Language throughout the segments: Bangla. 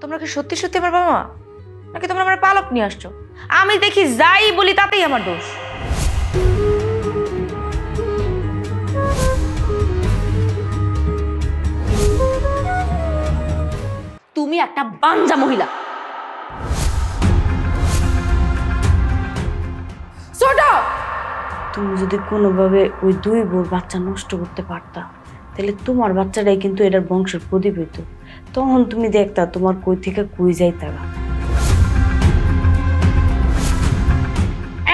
তোমরা কি সত্যি সত্যি আমার বাবা মা, নাকি তোমরা আমার পালক নিয়ে আসছো? আমি দেখি যাই বলি তাতেই আমার দোষ। তুমি একটা বাঞ্জা মহিলা। তুমি যদি কোনোভাবে ওই দুই বোর বাচ্চা নষ্ট করতে পারতা, তাহলে তোমার বাচ্চাটাই কিন্তু এটার বংশের প্রদীপ হইতো। তখন তুমি দেখতা তোমার কই থেকে কই যাইতারা।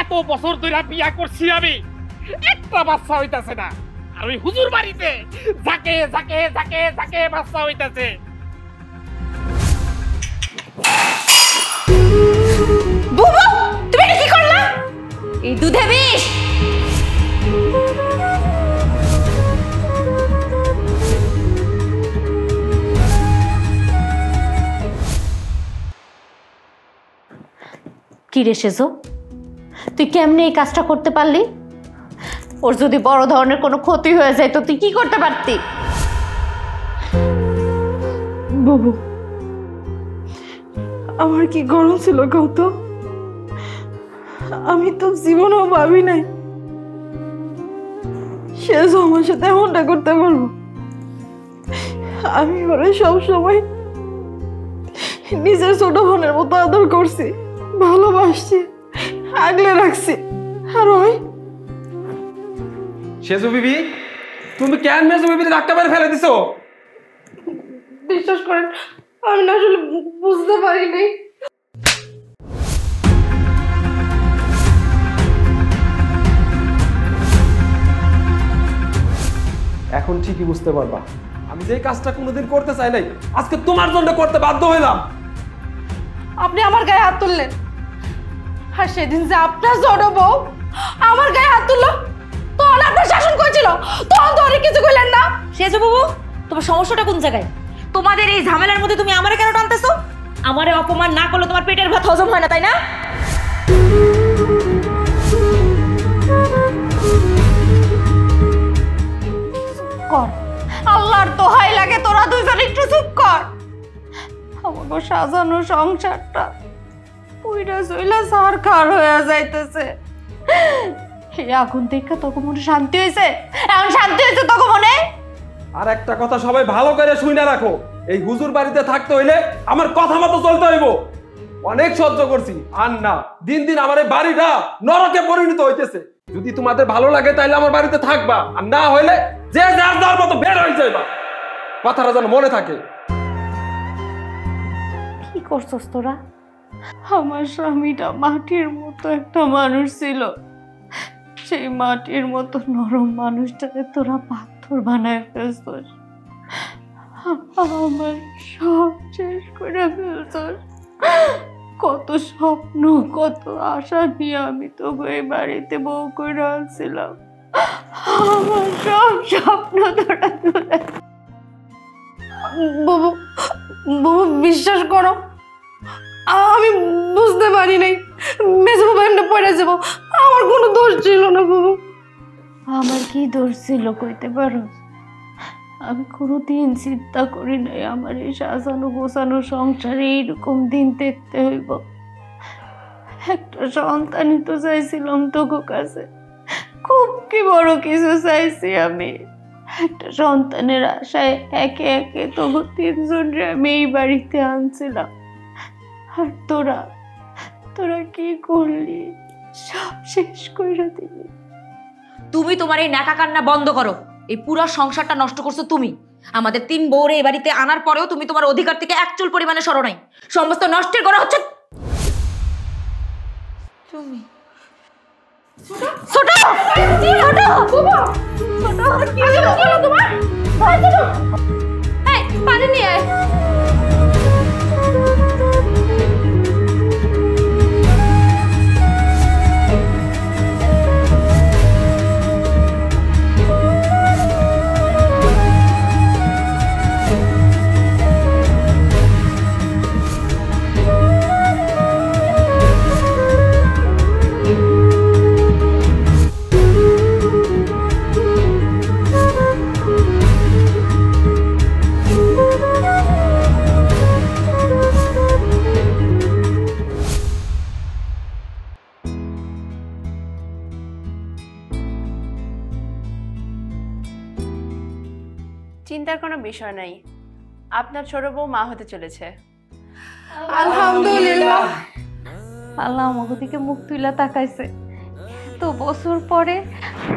এত বছর ধরে বিয়া করছি আমি, একটা বাচ্চা হইতাছে না। আর ওই হুজুর বাড়িতে যাকে যাকে যাকে যাকে বাচ্চা হইতাছে। বুবু, তুমি এটা কি করলা? এই দুধে বিষ। কি রে সেজো, তুই কেমনে এই কাজটা করতে পারলি? ওর যদি বড় ধরনের কোনো ক্ষতি হয়ে যায় তো তুই কি করতে পারতি? বাবু, আমার কি গরম ছিল কত? আমি তো জীবনেও ভাবি নাই সেজো আমার সাথে এমনটা করতে পারবো। আমি ওরে সবসময় নিজের ছোট বোনের মতো আদর করছি, ভালোবাসছি, আগলে রাখছি। আর ওই সেজু বিবি, তুমি কেন মেজু বিবির ধাক্কা মেরে ফেলে দিছো? বিশ্বাস করেন, আমি না আসলে বুঝতে পারি নাই। এখন ঠিকই বুঝতে পারবা আমি যে কাজটা কোনোদিন করতে চাই নাই, আজকে তোমার জন্য করতে বাধ্য হইলাম। আপনি আমার গায়ে হাত তুললেন, আর সেদিন যে আপনার ছোট বউ আমার গায়ে হাত তুললো, তখন আপনার শাসন করেছিল, তখন তো অনেক কিছু কইলেন না। সেজো বাবু, তোমার সমস্যাটা কোন জায়গায়? তোমাদের এই ঝামেলার মধ্যে তুমি আমারে কেন টানতেছো? আমারে অপমান না করলে তোমার পেটের ভাত হজম হয় না, তাই না? কর, আল্লাহর দোহাই লাগে তোরা দুইজন একটু চুপ কর। আমাকে সাজানো সংসারটা পুইরা চইলা সরকার হয়ে যাইতেছে। এখন দেখে তোকে মনে শান্তি হয়েছে? এখন শান্তি হয়েছে তোকে মনে? আর একটা কথা সবাই ভালো করে শুনে রাখো, এই হুজুর বাড়িতে থাকতে হইলে আমার কথা মতো চলতে হইব। অনেক সহ্য করছি, আর না, দিন দিন আমার এই বাড়িটা নরকে পরিণত হইতেছে। যদি তোমাদের ভালো লাগে তাহলে আমার বাড়িতে থাকবা, আর না হইলে যে যার যার মতো বের হয়ে যাইবা। কথাটা যেন মনে থাকে। কি করছস তোরা? আমার স্বামীটা মাটির মতো একটা মানুষ ছিল, সেই মাটির মতো নরম মানুষটাকে তোরা পাথর বানায় ফেলছস। আমার সব শেষ করে ফেলছস। কত স্বপ্ন, কত আশা নিয়ে আমি তো এই বাড়িতে বউ করে আনছিলাম, আমার সব স্বপ্ন তোরা তুলে। বাবু, বাবু বিশ্বাস করো, আমি বুঝতে পারি নাই মেজো বাবা এমনি পড়ে যাবো। আমার কোনো দোষ ছিল না বাবু। আমার কি দোষ ছিল কইতে পারো? আমি কোনোদিন চিন্তা করি নাই আমার এই সাজানো গোছানো সংসারে এইরকম দিন দেখতে হইব। একটা সন্তানই তো চাইছিলাম তোকে কাছে, খুব কি বড় কিছু চাইছি আমি। একটা সন্তানের আশায় একে একে তোকে তিনজনরে আমি এই বাড়িতে আনছিলাম, আর তোরা তোরা কি করলি? সব শেষ করে দিলি। তুমি তোমার এই নাকা কান্না বন্ধ করো। এই পুরো সংসারটা নষ্ট করছো তুমি। আমাদের 3 বউরে এই বাড়িতে আনার পরেও তুমি তোমার অধিকার থেকে এক চুল পরিমাণে সরো নাই। সমস্ত নষ্টের করা হচ্ছে তুমি। ছোট ছোট কি হলো তোমার? এই পানি নিয়ে আয়। চিন্তার কোনো বিষয় নাই, আপনার ছোট বউ মা হতে চলেছে। আলহামদুলিল্লাহ। আল্লাহ আমাকে দিকে মুখ তুইলা তাকাইছে। তো বছর পরে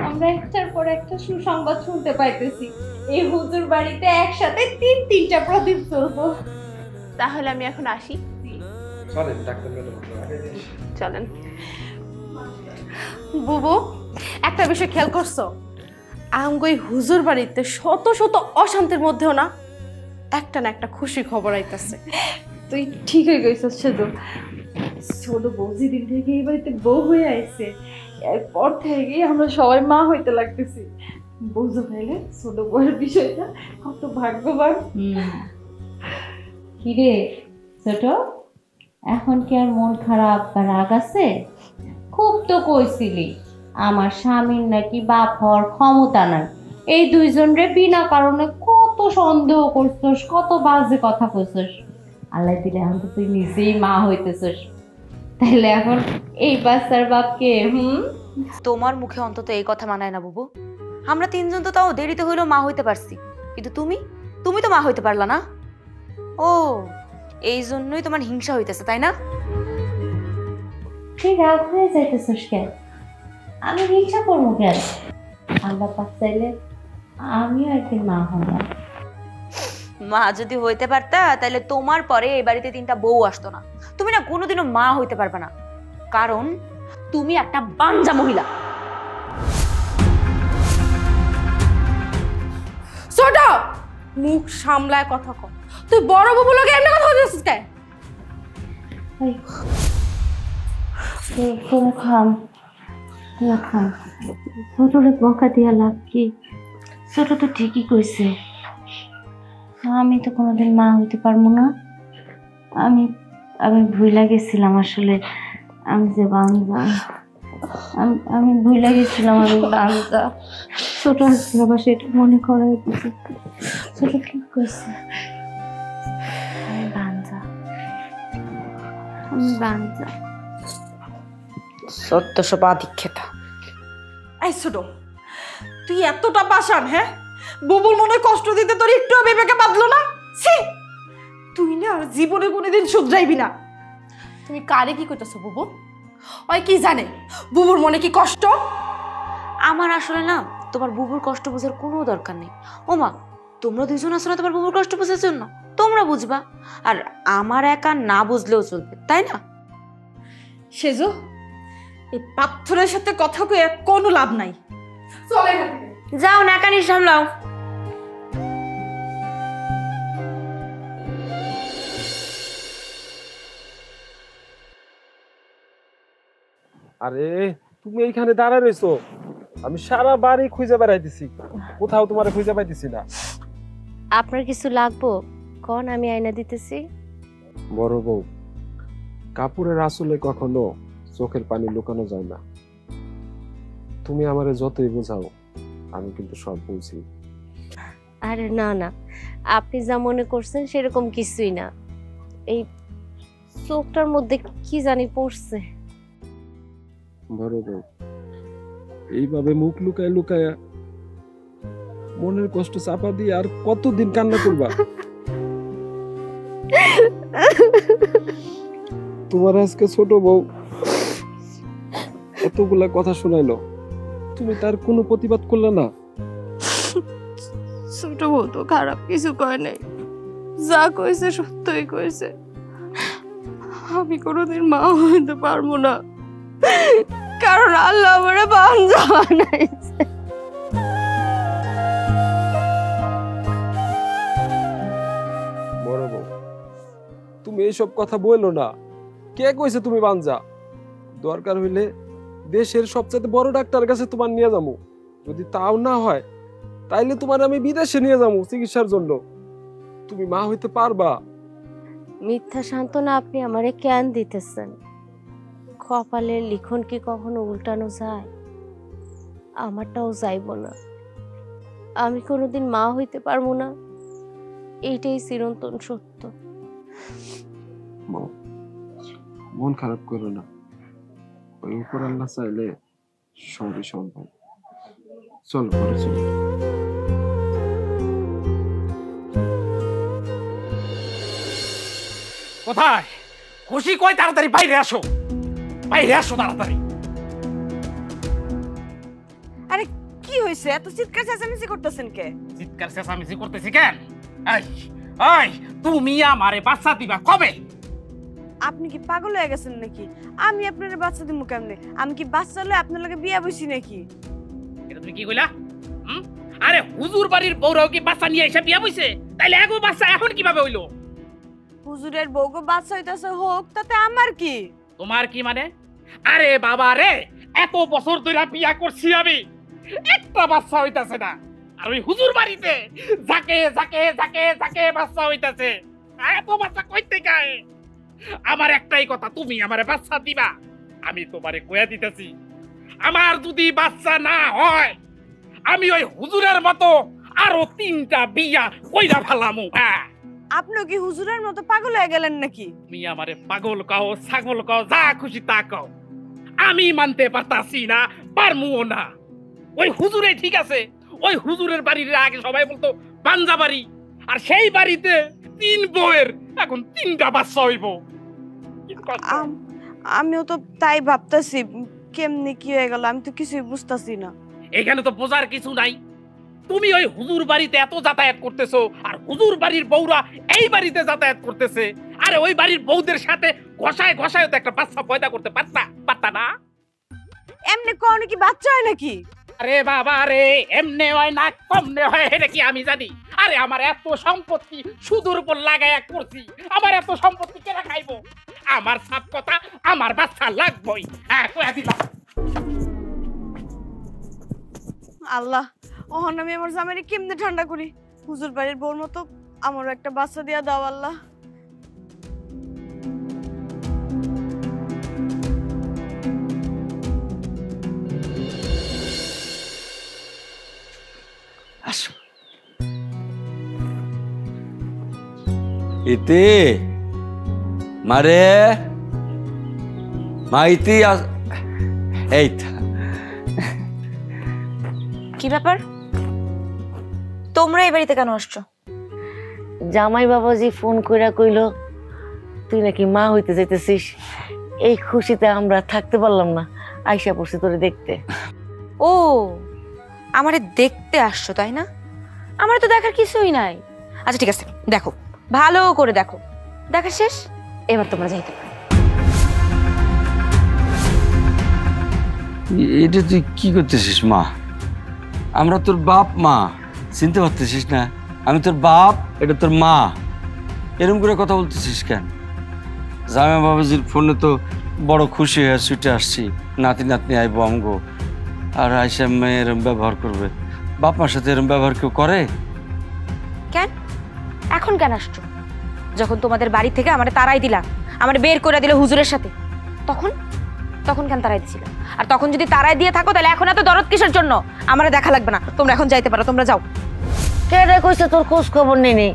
আমরা একটার পর একটা সুসংবাদ শুনতে পাইতেছি, এই হুজুর বাড়িতে একসাথে তিনটা প্রদীপ জ্বলবো। তাহলে আমি এখন আসি। চলেন ডাক্তার ম্যাডাম। চলেন। বুবু, একটা বিষয় খেয়াল করছো? আমগো এই হুজুর বাড়িতে শত শত অশান্তির মধ্যেও না একটা না একটা খুশি খবর আইতাছে। তুই ঠিকই কইছিস সেজো। ছোট বউ যেদিন থেকে এই বাড়িতে বউ হয়ে আইছে, এরপর থেকেই আমরা সবাই মা হইতে লাগতেছি। বুঝো তাইলে ছোট বউয়ের বিষয়টা কত ভাগ্যবান। কিরে ছোট, এখন কি আর মন খারাপ বা রাগ আছে? খুব তো কইছিলি আমার স্বামীর নাকি বাপ হওয়ার ক্ষমতা নাই, এই দুইজন রে বিনা কারণে কত সন্দেহ করছস, কত বাজে কথা কইছস। আল্লাহ দিলে এখন তো তুই নিজেই মা হইতেছস, তাহলে এখন এই বাচ্চার বাপ কে? তোমার মুখে অন্তত এই কথা মানায় না বুবু। আমরা তিনজন তো তাও দেরিতে হইলেও মা হইতে পারছি, কিন্তু তুমি তো মা হইতে পারলা না। ও, এই জন্যই তোমার হিংসা হইতেছে, তাই না? তুই রাগ হয়ে যাইতেছস কেন? আমি হিংসা করবো কেন? আল্লাহ পাক চাইলে আমিও একদিন মা হব। মা যদি হইতে পারতা তাহলে তোমার পরে এই বাড়িতে 3টা বউ আসতো না। তুমি না কোনোদিনও মা হইতে পারবে না, কারণ তুমি একটা বাঞ্জা মহিলা। ছোট, মুখ সামলায় কথা কর। তুই বড় বুবু লোকে এমনি কথা বলছিস কেন? খাম খাম, ছোটরে বকা দিয়া লাভ কি? ছোট তো ঠিকই কইছে, আমি তো কোনোদিন মা হইতে পারবো না। আমি ভুইলা গেছিলাম, আসলে আমি যে বাঞ্জা, আমি ভুইলা গেছিলাম আমি বাঞ্জা। ছোট আবার সেটা মনে করাই দিছে। ছোট ঠিক কইছে, আমি বাঞ্জা। সত্য সবাধিক্ষেতা। এই ছোট, তুই এতটা পাষাণ? হ্যাঁ, বুবুর মনে কষ্ট দিতে তোর একটু বিবেকে বাঁধলো না? ছি, তুই না আর জীবনে কোনোদিন শুধরাইবি না। তুমি কারে কি কইতাছো বুবু? ওই কি জানে বুবুর মনে কি কষ্ট? আমার আসলে না তোমার বুবুর কষ্ট বোঝার কোনো দরকার নেই। ও মা, তোমরা দুইজন আসো না তোমার বুবুর কষ্ট বোঝার জন্য, তোমরা বুঝবা, আর আমার একা না বুঝলেও চলবে, তাই না? সেজো, এই পাথরের সাথে কথা কয়ে কোনো লাভ নাই। চলে যাও নাকানি সামলাও। আরে তুমি এইখানে দাঁড়ায় রইছো, আমি সারা বাড়ি খুঁজে বেড়াইতেছি, কোথাও তোমারে খুঁজে পাইতেছি না। আপনার কিছু লাগবো কোন, আমি আয়না দিতেছি। বড় বউ, কাপড়ের আসলে কখনো চোখের পানি লুকানো যায় না। তুমি আমারে যতই বোঝাও, আমি কিন্তু সব বুঝি। আরে না না, আপনি যা মনে করছেন সেরকম কিছুই না। এই চোখটার মধ্যে কি জানি পড়ছে। বড় বউ, এইভাবে মুখ লুকায় লুকায় মনের কষ্ট চাপা দিয়ে আর কতদিন কান্না করবা? তোমার আজকে ছোট বউ এতগুলা কথা শোনাইলো, তুমি তার কোনো প্রতিবাদ করলে না? ছোট বউ তো খারাপ কিছু কয় নাই, যা কইছে সত্যই কইছে। আমি কোনোদিন মা হইতে পারবো না, কারণ আল্লাহ আমারে বাঞ্জা বানাইছে। বড় বউ, তুমি এইসব কথা বললো না। কে কইছে তুমি বাঞ্জা? দরকার হইলে দেশের সবচেয়ে বড় ডাক্তার কাছে তোমার নিয়ে যাবো, যদি তাও না হয় তাইলে তোমার আমি বিদেশে নিয়ে যাবো চিকিৎসার জন্য। তুমি মা হইতে পারবা। মিথ্যা সান্ত্বনা আপনি আমারে কেন দিতেছেন? কপালের লিখন কি কখনো উল্টানো যায়? আমারটাও যাইব না। আমি কোনোদিন মা হইতে পারবো না, এইটাই চিরন্তন সত্য। মন খারাপ করো না, ওই উপর আল্লাহ চাইলে সবই সম্ভব। চল ঘরে চলো। কোথায়? খুশি কই? তাড়াতাড়ি বাইরে আসো, বাইরে আসো তাড়াতাড়ি। আরে কি হয়েছে? এত চিৎকার চেঁচামেচি করতেছেন কে? চিৎকার চেঁচামেচি করতেছি কেন? এই এই, তুমি আমারে বাচ্চা দিবা কবে? আপনি কি পাগল হয়ে গেছেন নাকি? আমি আপনার বাচ্চা দিব কেমনে? আমি কি বাচ্চা হলে আপনার লগে বিয়া বসি নাকি? এটা তুমি কি কইলা? আরে হুজুর বাড়ির বউরাও কি বাচ্চা নিয়ে এসে বিয়া বইছে? তাইলে এগো বাচ্চা এখন কিভাবে হইলো? হুজুরের বউকে বাচ্চা হইতাছে, হোক, তাতে আমার কি? তোমার কি মানে? আরে বাবা রে, এত বছর ধরে বিয়া করছি আমি, একটা বাচ্চা হইতাছে না। আর ওই হুজুর বাড়িতে যাকে যাকে যাকে যাকে বাচ্চা হইতাছে, এত বাচ্চা কইতে গায়। আমার একটাই কথা, তুমি আমারে বাচ্চা দিবা। আমি তোমারে কইয়া দিতেছি, আমার যদি বাচ্চা না হয় আমি ওই হুজুরের মতো আরো 3টা বিয়া কইরা ফেলামু। হ্যাঁ, আপনি কি হুজুরের মতো পাগল হয়ে গেলেন নাকি? তুমি আমারে পাগল কও, ছাগল কও, যা খুশি তা কও, আমি মানতে পারতাছি না, পারমুও না। ওই হুজুরে ঠিক আছে, ওই হুজুরের বাড়ির আগে সবাই বলতো পাঞ্জা বাড়ি, আর সেই বাড়িতে 3 বউয়ের এখন 3টা বাচ্চা হইব। আমিও তো তাই ভাবতাছি, কেমনে কি হয়ে গেল আমি তো কিছুই বুঝতাছি না। এখানে তো বোঝার কিছু নাই। তুমি ওই হুজুর বাড়িতে এত যাতায়াত করতেছো, আর হুজুর বাড়ির বউরা এই বাড়িতে যাতায়াত করতেছে। আরে ওই বাড়ির বউদের সাথে ঘষায় ঘষায় তো একটা বাচ্চা পয়দা করতে পারতা না? এমনি কোন কি বাচ্চা হয় নাকি? আরে বাবা রে, এমনে হয় না কমনে হয় এটা কি আমি জানি? আরে আমার এত সম্পত্তি সুদূর উপর লাগায়া করছি, আমার এত সম্পত্তি কেনা খাইবো? আমার সব কথা, আমার বাচ্চা লাগবই। হ্যাঁ, কইয়া দিলাম। আল্লাহ, ওহন আমি আমার জামাইরে কেমনে ঠান্ডা করি? হুজুর বাড়ির বউর মতো আমারও একটা বাচ্চা দিয়া দাও আল্লাহ। আসো। ইতি মারে মাইতি এই কি ব্যাপার, তোমরা এই বাড়িতে কেন আসছো? জামাই বাবাজি ফোন কইরা কইল তুই নাকি মা হইতে যাইতেছিস। এই খুশিতে আমরা থাকতে পারলাম না, আইসা পড়ছি তোরে দেখতে। ও, আমারে দেখতে আসছো তাই না? আমার তো দেখার কিছুই নাই। আচ্ছা ঠিক আছে, দেখো, ভালো করে দেখো। দেখা শেষ, এবার তোমরা যাইতে পারো। এটা তুই কি করতেছিস মা? আমরা তোর বাপ মা, চিনতে পারতেছিস না? আমি তোর বাপ, এটা তোর মা। এরকম করে কথা বলতেছিস কেন? জামা বাবাজির ফোনে তো বড় খুশি হয়ে ছুটে আসছি, নাতি নাতনি আইবো আমগো, আর আইসা মেয়ে এরম ব্যবহার করবে। বাপ মার সাথে এরম ব্যবহার কেউ করে? কেন এখন কেন আসছো? যখন তোমাদের বাড়ি থেকে আমারে তাড়াই দিলা, আমারে বের করে দিলে হুজুরের সাথে, তখন তখন কেন তাড়াই দিছিল? আর তখন যদি তাড়াই দিয়ে থাকো তাহলে এখন এত দরদ কিসের জন্য? আমারে দেখা লাগবে না, তোমরা এখন যাইতে পারো, তোমরা যাও। কে রে কইছে তোর খোঁজ খবর নেই?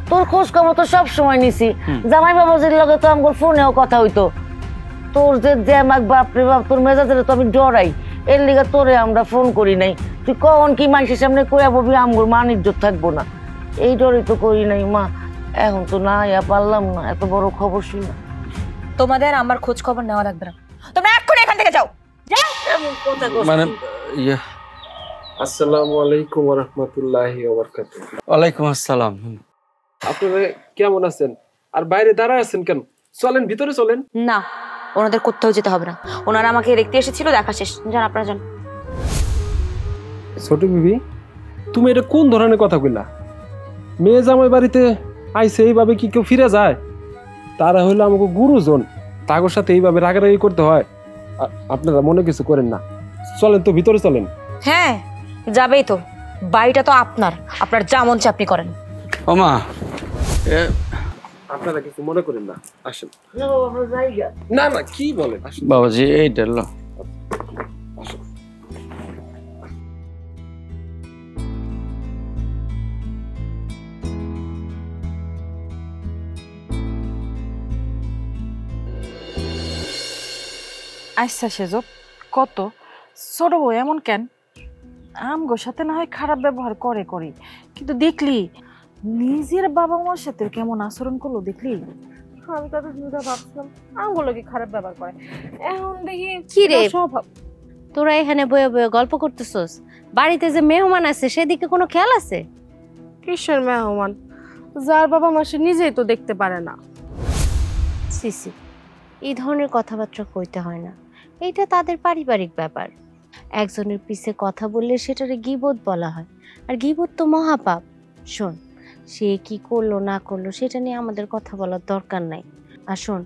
তোর খোঁজ খবর তো সব সময় নিছি। জামাই বাবাজির লগে তো আমার ফোনেও কথা হইতো। তোর যে জ্যামাক বাপরে বাপ, তোর মেজাজের তো আমি ডরাই, এর লিগে তোরে আমরা ফোন করি নাই। তুই কখন কি মানুষের সামনে কইয়া বলবি আমগোর মান ইজ্জত থাকবো না, এই ডরই তো করি নাই মা। এখন তো না ইয়া পারলাম না, এত বড় খবর শুনে। তোমাদের আমার খোঁজ খবর নেওয়া লাগবে না, তোমরা এক্ষুনি এখান থেকে যাও। মানে ইয়া আসসালামু আলাইকুম ওয়া রাহমাতুল্লাহি ওয়া বারাকাতুহু। ওয়ালাইকুম আসসালাম। আপনারা কেমন আছেন? আর বাইরে দাঁড়ায় আছেন কেন? চলেন, ভিতরে চলেন। না, ওনাদের কোথাও যেতে হবে না, ওনারা আমাকে দেখতে এসেছিল, দেখা শেষ, যান আপনারা যান। ছোট বিবি, তুমি এটা কোন ধরনের কথা কইলা? মেয়ে জামাই বাড়িতে আইছে এইভাবে কি কেউ ফিরে যায়? তারা হইলো আমাকে গুরুজন, তাগর সাথে এইভাবে রাগারাগি করতে হয়? আপনারা মনে কিছু করেন না, চলেন তো ভিতরে চলেন। হ্যাঁ যাবেই তো, বাড়িটা তো আপনার, আপনার যা মন চায় আপনি করেন। ও মা, আপনারা কিছু মনে করেন না, আসেন। না না, কি বলেন, আসেন বাবাজি এইটা লো। আসেন। আচ্ছা সেজব, কত ছোট বউ এমন কেন? আমগোর সাথে না হয় খারাপ ব্যবহার করি, কিন্তু দেখলি নিজের বাবা মার সাথে কেমন আচরণ করলো, দেখলি? আমি তো দুটা ভাবছিলাম আঙ্গুলো কি খারাপ ব্যবহার করে, এখন দেখি কি রে? স্বভাব। তোরা এখানে বয়ে বয়ে গল্প করতেছস, বাড়িতে যে মেহমান আছে সেদিকে কোনো খেয়াল আছে? কিসের মেহমান? যার বাবা মা সে নিজেই তো দেখতে পারে না। সিসি, এই ধরনের কথাবার্তা কইতে হয় না, এটা তাদের পারিবারিক ব্যাপার। একজনের পিছে কথা বললে সেটারে গীবত বলা হয়, আর গীবত তো মহাপাপ। শোন, সে কি করলো না করলো সেটা নিয়ে আমাদের কথা বলার দরকার নাই। আর শোন,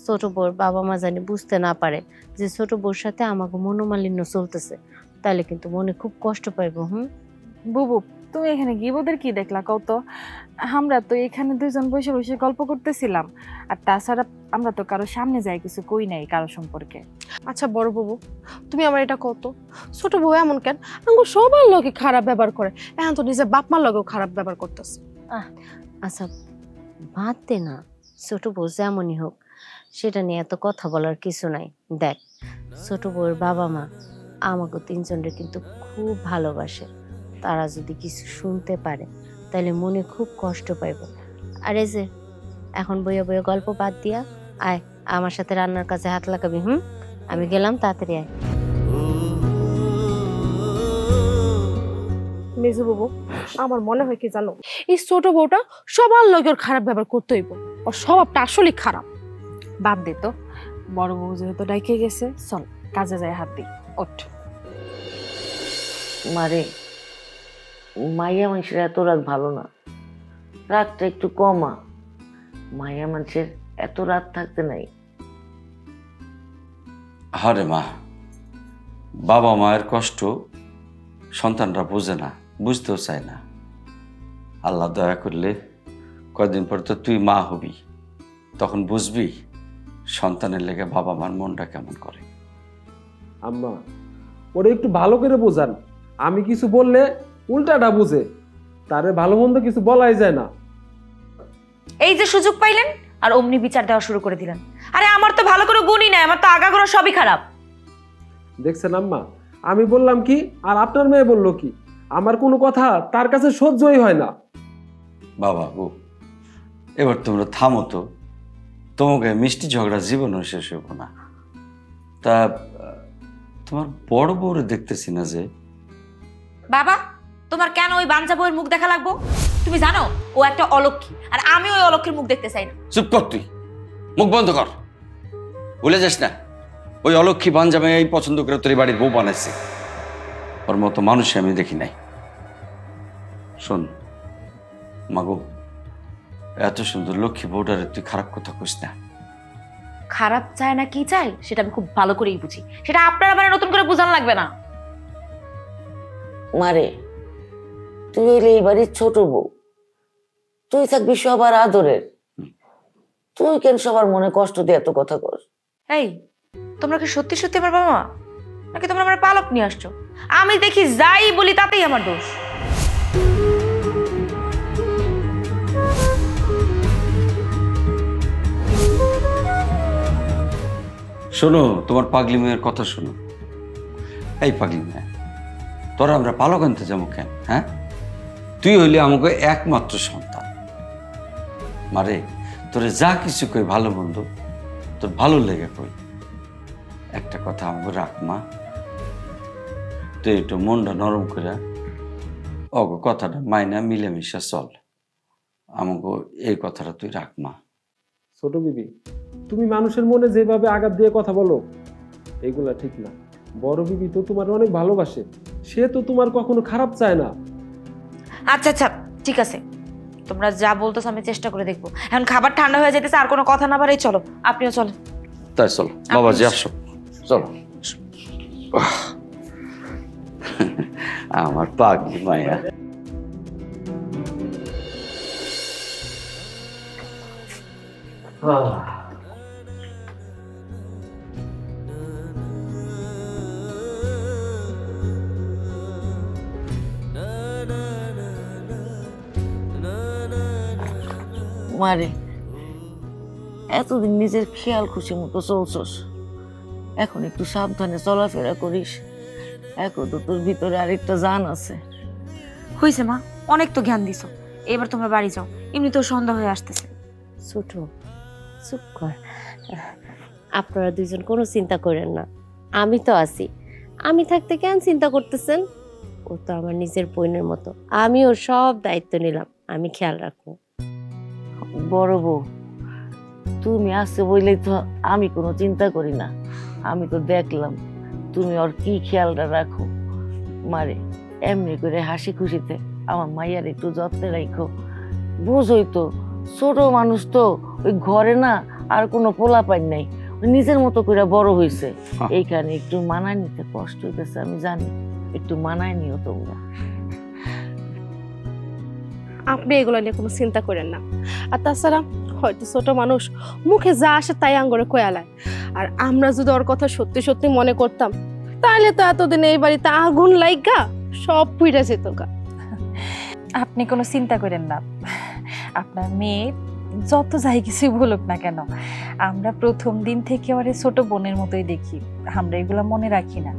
ছোট বউর বাবা মা জানি বুঝতে না পারে যে ছোট বউর সাথে আমাকে মনোমালিন্য চলতেছে, তাহলে কিন্তু মনে খুব কষ্ট পাইবো। বুবু, তুমি এখানে গিবদের কি দেখলা কও তো? আমরা তো এখানে দুজন বসে বসে গল্প করতেছিলাম, আর তাছাড়া আমরা তো কারো সামনে যাই কিছু কই নাই কারো সম্পর্কে। আচ্ছা বড় বাবু, তুমি আমার এটা কত, ছোট বউ এমন কেন? আঙ্গু সবার লগে খারাপ ব্যবহার করে, এখন তো নিজের বাপ মার লগেও খারাপ ব্যবহার করতেছে। আচ্ছা বাদ দে না, ছোট বউ যেমনই হোক সেটা নিয়ে এত কথা বলার কিছু নাই। দেখ, ছোট বউয়ের বাবা মা আমাকে তিনজনরে কিন্তু খুব ভালোবাসে, তারা যদি কিছু শুনতে পারে তাহলে মনে খুব কষ্ট পাইব। আর এই যে এখন বইয়া বইয়া গল্প বাদ দিয়া আয় আমার সাথে রান্নার কাছে হাত লাগাবি। আমি গেলাম, তাড়াতাড়ি আয়। মেজু বাবু, আমার মনে হয় কি জানো, এই ছোট বউটা সবার লগে ওর খারাপ ব্যবহার করতে হইব, ওর স্বভাবটা আসলে খারাপ। বাদ দে তো, বড় বউ যেহেতু ডাইকে গেছে, চল কাজে যায় হাত দিই। ওঠ। মারে, মাইয়া মানুষের এত রাগ ভালো না, রাগটা একটু কমা। মাইয়া মানুষের এত রাগ থাকতে নাই। হরে মা, বাবা মায়ের কষ্ট সন্তানরা বোঝে না, বুঝতেও চায় না। আল্লাহ দয়া করলে কয়দিন পর তো তুই মা হবি, তখন বুঝবি সন্তানের লেগে বাবা মার মনটা কেমন করে। আম্মা, ওরে একটু ভালো করে বোঝান, আমি কিছু বললে উল্টাটা বুঝে, তারে ভালো মন্দ কিছু বলাই যায় না। এই যে সুযোগ পাইলেন আর অমনি বিচার দেওয়া শুরু করে দিলেন। আরে আমার তো ভালো করে গুণই নাই, আমার তো আগাগোড়া সবই খারাপ। দেখছেন আম্মা, আমি বললাম কি আর আপনার মেয়ে বললো কি, আমার কোনো কথা তার কাছে সহ্যই হয় না। বাবা বউ, এবার তোমরা থামো তো, তোমাকে মিষ্টি ঝগড়া জীবনও শেষ হইব না। তা তোমার বড় বউরে দেখতেছি না যে। বাবা, তোমার কেন ওই বাঞ্জা বউয়ের মুখ দেখা লাগবো? তুমি জানো ও একটা অলক্ষী, আর আমি ওই অলক্ষীর মুখ দেখতে চাই না। চুপ কর, তুই মুখ বন্ধ কর। ভুলে যাস না, ওই অলক্ষী বাঞ্জামে এই পছন্দ করে তোর বাড়ির বউ বানাইছে। ওর মতো মানুষ আমি দেখি নাই। শোন মাগো, এত সুন্দর লক্ষ্মী বউটারে তুই খারাপ কথা কইস না। খারাপ চায় না কি চাই সেটা আমি খুব ভালো করেই বুঝি, সেটা আপনার আমার নতুন করে বোঝানো লাগবে না। মারে, তুই হইলে এই বাড়ির ছোট বউ, তুই থাকবি সবার আদরের। তুই কেন সবার মনে কষ্ট দিয়ে এত কথা কর? এই, তোমরা কি সত্যি সত্যি আমার বাবা মা, নাকি তোমরা আমার পালক নিয়ে আসছো? আমি দেখি যাই বলি তাতেই আমার দোষ। শোনো, তোমার পাগলি মেয়ের কথা শোনো। এই পাগলি মেয়ে, তোরা আমরা পালক আনতে যাবো কেন? হ্যাঁ, তুই হইলে আমাকে একমাত্র সন্তান। মারে, তোরে যা কিছু কই ভালো মন্দ তোর ভালো লেগে কই, একটা কথা আমাকে রাখ মা। তুই একটু মনটা নরম করে অগ কথাটা মাইনা মিলেমিশা চল। আমাকে এই কথাটা তুই রাখ মা। ছোট বিবি, তুমি মানুষের মনে যেভাবে আঘাত দিয়ে কথা বলো এগুলা ঠিক না। বড় বিবি তো তোমার অনেক ভালোবাসে, সে তো তোমার কখনো খারাপ চায় না। আচ্ছা আচ্ছা ঠিক আছে, তোমরা যা বলতেছো আমি চেষ্টা করে দেখবো। এখন খাবার ঠান্ডা হয়ে যেতেছে, আর কোনো কথা না বাড়াই চলো, আপনিও চলো। তাই চলো বাবাজি, আসো চলো। আমার পাগলি মায়া। মারে, এতদিন নিজের খেয়াল খুশি মতো চলছস, এখন একটু সাবধানে চলাফেরা করিস। এখন তো তোর ভিতরে আরেকটা জান আছে। হয়েছে মা, অনেক তো জ্ঞান দিছো, এবার তোমরা বাড়ি যাও, এমনিতেও সন্ধ্যা হয়ে আসতেছে। ছোট, চুপ কর। আপনারা দুইজন কোনো চিন্তা করেন না, আমি তো আছি। আমি থাকতে কেন চিন্তা করতেছেন? ও তো আমার নিজের বোনের মতো, আমি ওর সব দায়িত্ব নিলাম, আমি খেয়াল রাখবো। বড় বউ, তুমি আসছো বললেই তো আমি কোনো চিন্তা করি না। আমি তো দেখলাম তুমি ওর কি খেয়ালটা রাখো। মারে এমনি করে হাসি খুশিতে আমার মাইয়ার একটু যত্নে রাখো। বুঝোই তো ছোট মানুষ তো, ওই ঘরে না আর কোনো পোলাপাইন নাই, নিজের মতো করে বড় হয়েছে। এইখানে একটু মানায় নিতে কষ্ট হইতেছে আমি জানি, একটু মানায় নিও তোমরা। আপনি এগুলো নিয়ে কোনো চিন্তা করেন না। আর তাছাড়া হয়তো ছোট মানুষ মুখে যা আসে তাই আঙ্গরে কয়ালায়, আর আমরা যদি ওর কথা সত্যি সত্যি মনে করতাম তাহলে তো এতদিন এই বাড়িতে আগুন লাইগা সব পুইরা যেত গা। আপনি কোনো চিন্তা করেন না, আপনার মেয়ে যত যাই কিছু বলুক না কেন, আমরা প্রথম দিন থেকে ওরে ছোট বোনের মতোই দেখি, আমরা এগুলা মনে রাখি না,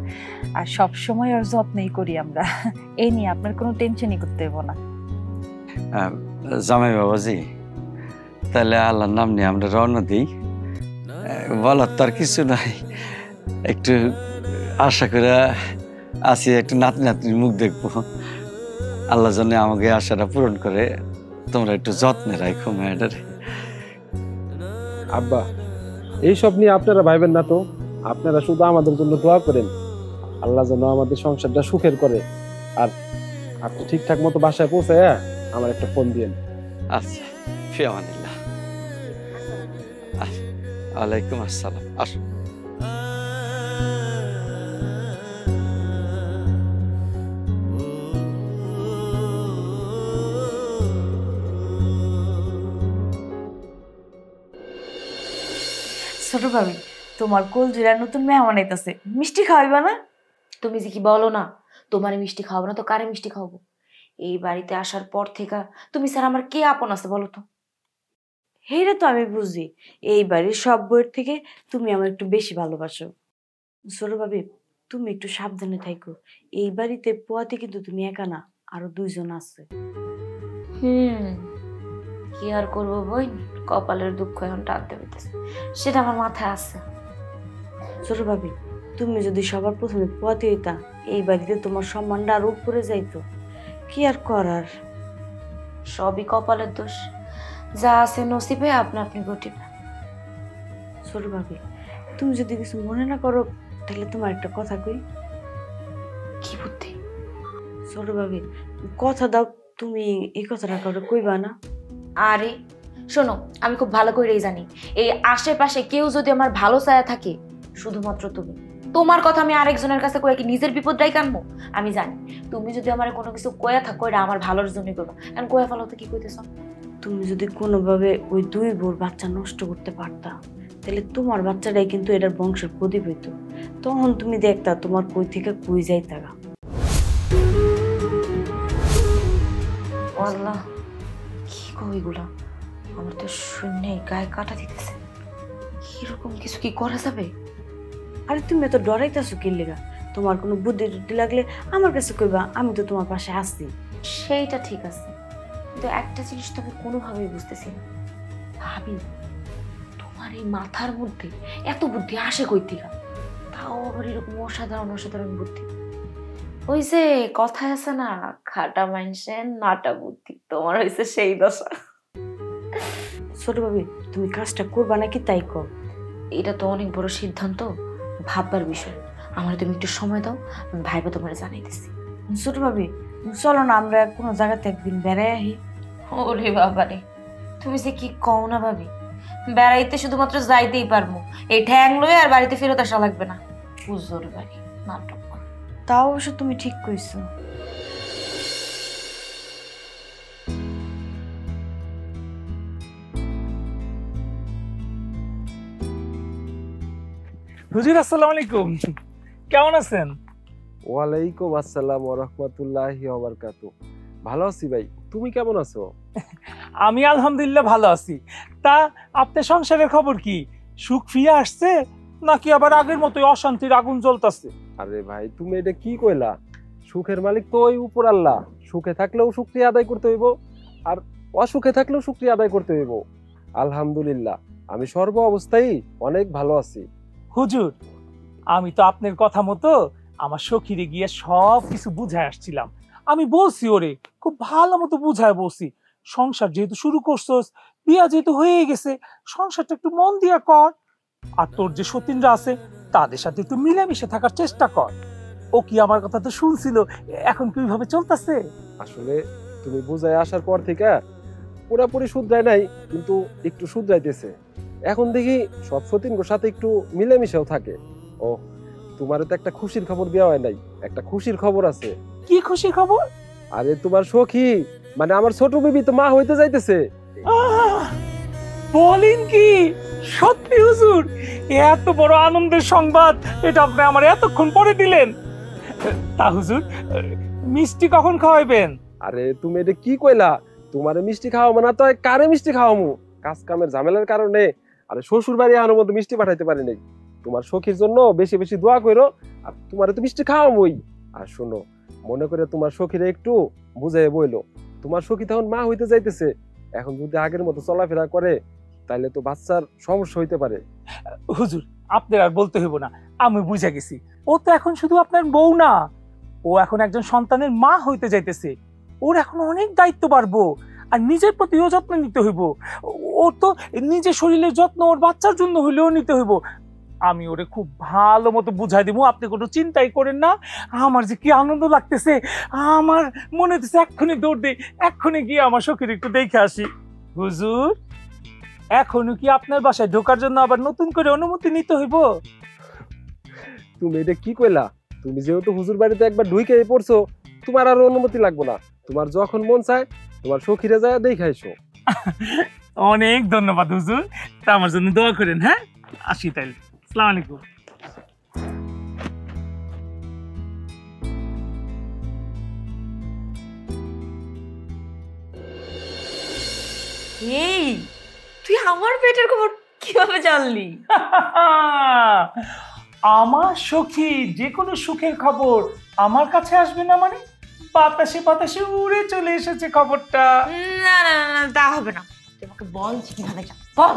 আর সব সময় ওর যত্নই করি আমরা। এই নিয়ে আপনার কোনো টেনশনই করতে হবে না। জামাই বাবাজি, তাহলে আল্লাহর নাম নিয়ে আমরা রওনা দিই। বলার তার কিছু নাই, একটু আশা করে আসি একটু নাতি নাতনির মুখ দেখবো। আল্লাহ জানে আমাকে আশাটা পূরণ করে। তোমরা একটু যত্নে রাখো মেয়েটারে। আব্বা, এইসব নিয়ে আপনারা ভাইবেন না তো। আপনারা শুধু আমাদের জন্য দোয়া করেন, আল্লাহ যেন আমাদের সংসারটা সুখের করে। আর আপনি ঠিকঠাক মতো বাসায় পৌঁছায় আমার একটা ফোন দিয়েন। আচ্ছা, ফি আমানিল্লাহ। ওয়ালাইকুম আসসালাম। আসুন। ছোট ভাবি, তোমার কোল জোড়া নতুন মেহমান আইতাছে, মিষ্টি খাওয়াইবা না? তুমি যে কি বলো না, তোমার মিষ্টি খাওয়াবো না তো কারে মিষ্টি খাওয়াবো? এই বাড়িতে আসার পর থেকে তুমি স্যার আমার কে আপন আছে বলো তো? হেরে তো আমি বুঝি, এই বাড়ির সব বইয়ের থেকে তুমি আমার একটু বেশি ভালোবাসো। ছোট ভাবি, তুমি একটু সাবধানে থাকো, এই বাড়িতে পোয়াতে কিন্তু তুমি একা না, আরো দুইজন আছে। কি আর করবো বোন, কপালের দুঃখ এখন টানতে হইতেছে, সেটা আমার মাথায় আছে। ছোট ভাবি, তুমি যদি সবার প্রথমে পোয়াতে হইতা, এই বাড়িতে তোমার সম্মানটা আরো উপরে যাইতো। কি আর করার, সবই কপালের দোষ, যা আছে নসিবে আপনা আপনি ঘটিবে। ছোট ভাবি, তুমি যদি কিছু মনে না করো তাহলে তোমার একটা কথা কই। কি বুদ্ধি? ছোট ভাবি, কথা দাও, তুমি এই কথাটা কাউকে কইবা না। আরে শোনো, আমি খুব ভালো করেই জানি এই আশেপাশে কেউ যদি আমার ভালো চায়া থাকে, শুধুমাত্র তুমি। তোমার কথা আমি আরেকজনের কাছে কয়ে কি নিজের বিপদ ডাইকে আনবো? আমি জানি তুমি যদি আমার কোনো কিছু কয়া থাকো, এটা আমার ভালোর জন্যই করবো। এখন কয়া ফেলো তো কি কইতেছ? তুমি যদি কোনোভাবে ওই দুই বোর বাচ্চা নষ্ট করতে পারতা, তাহলে তোমার বাচ্চাটাই কিন্তু এটার বংশের প্রদীপ হইতো। তখন তুমি দেখতা তোমার কই থেকে কই যাইতাগা। আল্লাহ, কি কইগুলা আমার তো শূন্যে গায়ে কাটা দিতেছে। এরকম কিছু কি করা যাবে? আরে তুমি এত ডরাইতেছো কি লেগা? তোমার কোনো বুদ্ধি টুদ্ধি লাগলে আমার কাছে কইবা, আমি তো তোমার পাশে আছি। সেইটা ঠিক আছে, কিন্তু একটা জিনিস তো আমি কোনোভাবেই বুঝতেছি না ভাবি, তোমার এই মাথার মধ্যে এত বুদ্ধি আসে কই থেকে? তাও আবার এরকম অসাধারণ অসাধারণ বুদ্ধি। ওই যে কথায় আছে না, খাটা মানুষের নাটা বুদ্ধি, তোমার হয়েছে সেই দশা। ছোট ভাবি, তুমি কাজটা করবা নাকি তাই কর। এটা তো অনেক বড় সিদ্ধান্ত, ভাববার বিষয়। আমার তুমি একটু সময় দাও, ভাইবা তোমার জানাইতেছি। ছোট ভাবি, চলো না আমরা কোনো জায়গাতে একদিন বেড়াই আহি। ওরে বাবারে, তুমি যে কি কও না ভাবি, বেড়াইতে শুধুমাত্র যাইতেই পারবো, এই ঠ্যাং লয়ে আর বাড়িতে ফেরত আসা লাগবে না। পুজোর বাড়ি নাটক। তাও অবশ্য তুমি ঠিক কইছো। হুজুর আসসালামু আলাইকুম, কেমন আছেন? ওয়ালাইকুম আসসালাম ওয়া রাহমাতুল্লাহি ওয়া বারাকাতুহু। ভালো আছি ভাই, তুমি কেমন আছো? আমি আলহামদুলিল্লাহ ভালো আছি। তা আপনার সংসারের খবর কি? সুখ ফিরে আসছে নাকি আবার আগের মতোই অশান্তির আগুন জ্বলতেছে? আরে ভাই, তুমি এটা কি কইলা? সুখের মালিক তো ওই উপর আল্লাহ। সুখে থাকলেও শুকরিয়া আদায় করতে হইব, আর অসুখে থাকলেও শুকরিয়া আদায় করতে হইব। আলহামদুলিল্লাহ, আমি সর্ব অবস্থায় অনেক ভালো আছি। হুজুর, আমি তো আপনার কথা মতো আমার সখীরে গিয়ে সব কিছু বুঝায় আসছিলাম। আমি বলছি ওরে খুব ভালো মতো বুঝায় বলছি, সংসার যেহেতু শুরু করছস, বিয়া যেহেতু হয়ে গেছে, সংসারটা একটু মন দিয়া কর। আর তোর যে সতীনরা আছে তাদের সাথে একটু মিলেমিশে থাকার চেষ্টা কর। ও কি আমার কথা তো শুনছিল, এখন কি ওইভাবে চলতেছে? আসলে তুমি বুঝাই আসার পর থেকে পুরাপুরি শুধরায় নাই, কিন্তু একটু শুধরাইতেছে। এখন দেখি সব সতীনগোর সাথে একটু মিলেমিশেও থাকে। ও, তোমার তো একটা খুশির খবর দেওয়া হয় নাই, একটা খুশির খবর আছে। কি খুশি খবর? আরে তোমার সখী মানে আমার ছোট বেবি তো মা হইতে যাইতেছে। বলেন কি? সত্যি হুজুর? এত বড় আনন্দের সংবাদ এটা আপনি আমার এতক্ষণ পরে দিলেন। তা হুজুর, মিষ্টি কখন খাওয়াইবেন? আরে তুমি এটা কি কইলা? তোমারে মিষ্টি খাওয়াবো না তো কারে মিষ্টি খাওয়ামু? কাজ কামের ঝামেলার কারণে আরে শ্বশুর বাড়ি আনার মতো মিষ্টি পাঠাইতে পারি নাই। তোমার সখীর জন্য বেশি বেশি দোয়া করো, আর তোমারে তো মিষ্টি খাওয়ামই। আর শোনো, মনে করে তোমার সখীরে একটু বুঝাই বইলো, তোমার সখী তখন মা হইতে যাইতেছে। এখন যদি আগের মতো চলাফেরা করে তাহলে তো বাচ্চার সমস্যা হইতে পারে। হুজুর, আপনার আর বলতে হইব না, আমি বুঝে গেছি। ও তো এখন শুধু আপনার বউ না, ও এখন একজন সন্তানের মা হইতে যাইতেছে। ওর এখন অনেক দায়িত্ব বাড়বো, আর নিজের প্রতিও যত্ন নিতে হইব। ওর তো নিজের শরীরের যত্ন ওর বাচ্চার জন্য হইলেও নিতে হইব। আমি ওরে খুব ভালো মতো বুঝাই দিব, আপনি কোনো চিন্তাই করেন না। আমার যে কি আনন্দ লাগতেছে, আমার মনে হচ্ছে এক্ষুনি দৌড় দিই, এক্ষুনি গিয়ে আমার সখীর একটু দেখে আসি। হুজুর, এখনো কি আপনার বাসায় ঢোকার জন্য আবার নতুন করে অনুমতি নিতে হইব? তুমি এটা কি কইলা? তুমি যেহেতু হুজুর বাড়িতে একবার ঢুকে পড়ছো, তোমার আর অনুমতি লাগবে না। তোমার যখন মন চায় তোমার সখীরে যায় দেখাইছো। অনেক ধন্যবাদ হুজুর, তা আমার জন্য দোয়া করেন। হ্যাঁ, আসি তাইলে। আসসালামু আলাইকুম। এই তুই আমার পেটের খবর কিভাবে জানলি? আমার সখী যে কোনো সুখের খবর আমার কাছে আসবে না মানে? বাতাসে বাতাসে উড়ে চলে এসেছে খবরটা। না না না, তা হবে না। তুই আমাকে বল কিভাবে জান, বল।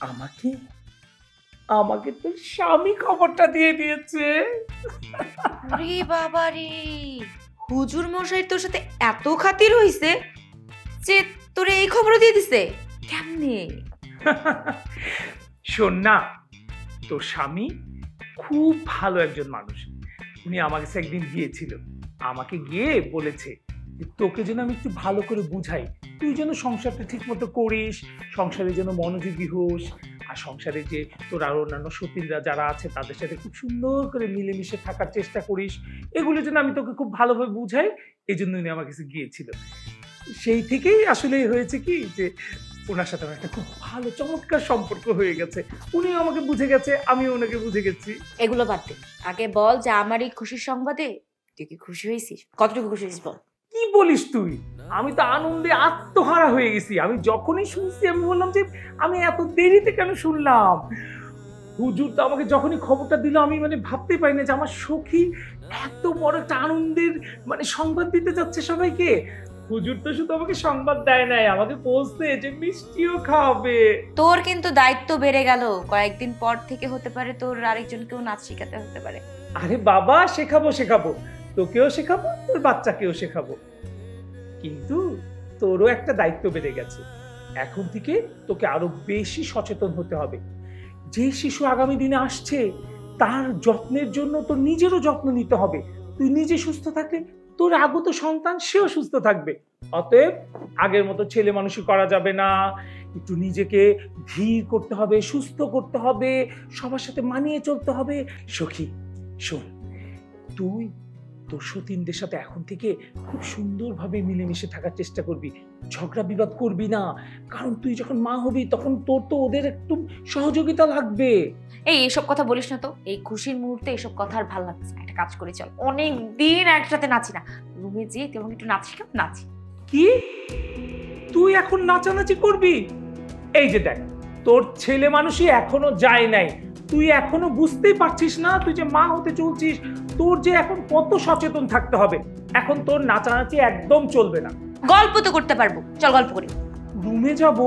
আমাকে আমাকে তো স্বামী খবরটা দিয়ে দিয়েছে। আরে বাবা রে, হুজুর মশাই তোর সাথে এত খাতির হইছে যে তোরে এই খবরও দিয়ে দিছে? কেমনে? শোন না, তোর স্বামী খুব ভালো একজন মানুষ। উনি আমার কাছে একদিন গিয়েছিল, আমাকে গিয়ে বলেছে যে তোকে যেন আমি একটু ভালো করে বুঝাই, তুই যেন সংসারটা ঠিক মতো করিস, সংসারে যেন মনোযোগী হোস, আর সংসারে যে তোর আরো অন্যান্য সতীনরা যারা আছে তাদের সাথে খুব সুন্দর করে মিলেমিশে থাকার চেষ্টা করিস, এগুলো যেন আমি তোকে খুব ভালোভাবে বুঝাই। এই জন্য উনি আমার কাছে গিয়েছিল। সেই থেকেই আসলে হয়েছে কি যে ওনার সাথে আমার একটা খুব ভালো চমৎকার সম্পর্ক হয়ে গেছে। উনি আমাকে বুঝে গেছে, আমি ওনাকে বুঝে গেছি। এগুলো বাদ দে, আগে বল যে আমার এই খুশির সংবাদে তুই কি খুশি হয়েছিস? কতটুকু খুশি হয়েছিস বল। কি বলিস তুই? আমি তো আনন্দে আত্মহারা হয়ে গেছি। আমি যখনই শুনছি আমি বললাম যে আমি এত দেরিতে কেন শুনলাম। হুজুর তো আমাকে যখনই খবরটা দিল আমি মানে ভাবতেই পারি না যে আমার সখী এত বড় একটা আনন্দের মানে সংবাদ দিতে যাচ্ছে সবাইকে। হুজুর তো শুধু আমাকে সংবাদ দেয় নাই, আমাকে বলছে যে মিষ্টিও খাওয়াবে। তোর কিন্তু দায়িত্ব বেড়ে গেল, কয়েকদিন পর থেকে হতে পারে তোর আরেকজনকেও নাচ শেখাতে হতে পারে। আরে বাবা, শেখাবো শেখাবো, তোকেও শেখাবো, তোর বাচ্চাকেও শেখাবো। কিন্তু তোরও একটা দায়িত্ব বেড়ে গেছে। এখন থেকে তোকে আরো বেশি সচেতন হতে হবে। যে শিশু আগামী দিনে আসছে তার যত্নের জন্য তোর নিজেরও যত্ন নিতে হবে। তুই নিজে সুস্থ থাকলে তোর আগত সন্তান সেও সুস্থ থাকবে। অতএব আগের মতো ছেলে মানুষই করা যাবে না, একটু নিজেকে ধীর করতে হবে, সুস্থ করতে হবে, সবার সাথে মানিয়ে চলতে হবে। সখী শোন, তুই তোর সতীনদের সাথে এখন থেকে খুব সুন্দরভাবে মিলেমিশে থাকার চেষ্টা করবি, ঝগড়া বিবাদ করবি না। কারণ তুই যখন মা হবি তখন তোর তো ওদের একটু সহযোগিতা লাগবে। এইসব কথা বলিস না তো, এই খুশির মুহূর্তে এইসব কথা আর ভালো লাগছে না। একটা কাজ করে চল, অনেক দিন একসাথে নাচি না, রুমে যেয়ে তুই আমাকে একটু নাচ শেখা, নাচি। কি তুই এখন নাচানাচি করবি? এই যে দেখ, তোর ছেলে মানুষই এখনো যায় নাই, তুই এখনো বুঝতেই পারছিস না তুই যে মা হতে চলছিস, তোর যে এখন কত সচেতন থাকতে হবে। এখন তোর নাচানাচি একদম চলবে না। গল্প তো করতে পারবো, চল গল্প করি। রুমে যাব?